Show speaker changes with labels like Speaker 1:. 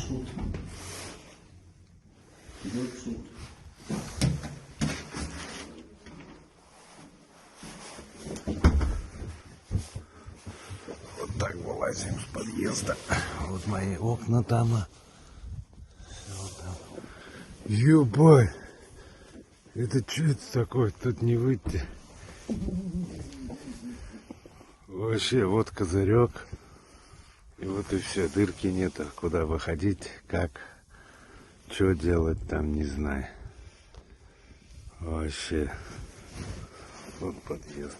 Speaker 1: Суд. Идет суд.
Speaker 2: Вот так вылазим с подъезда. Вот мои окна там. Вот там. Ебать! Это что это такое? Тут не выйти. Вообще, вот козырек. И вот и все, дырки нету. Куда выходить, как, что делать там, не знаю. Вообще. Вот подъезд.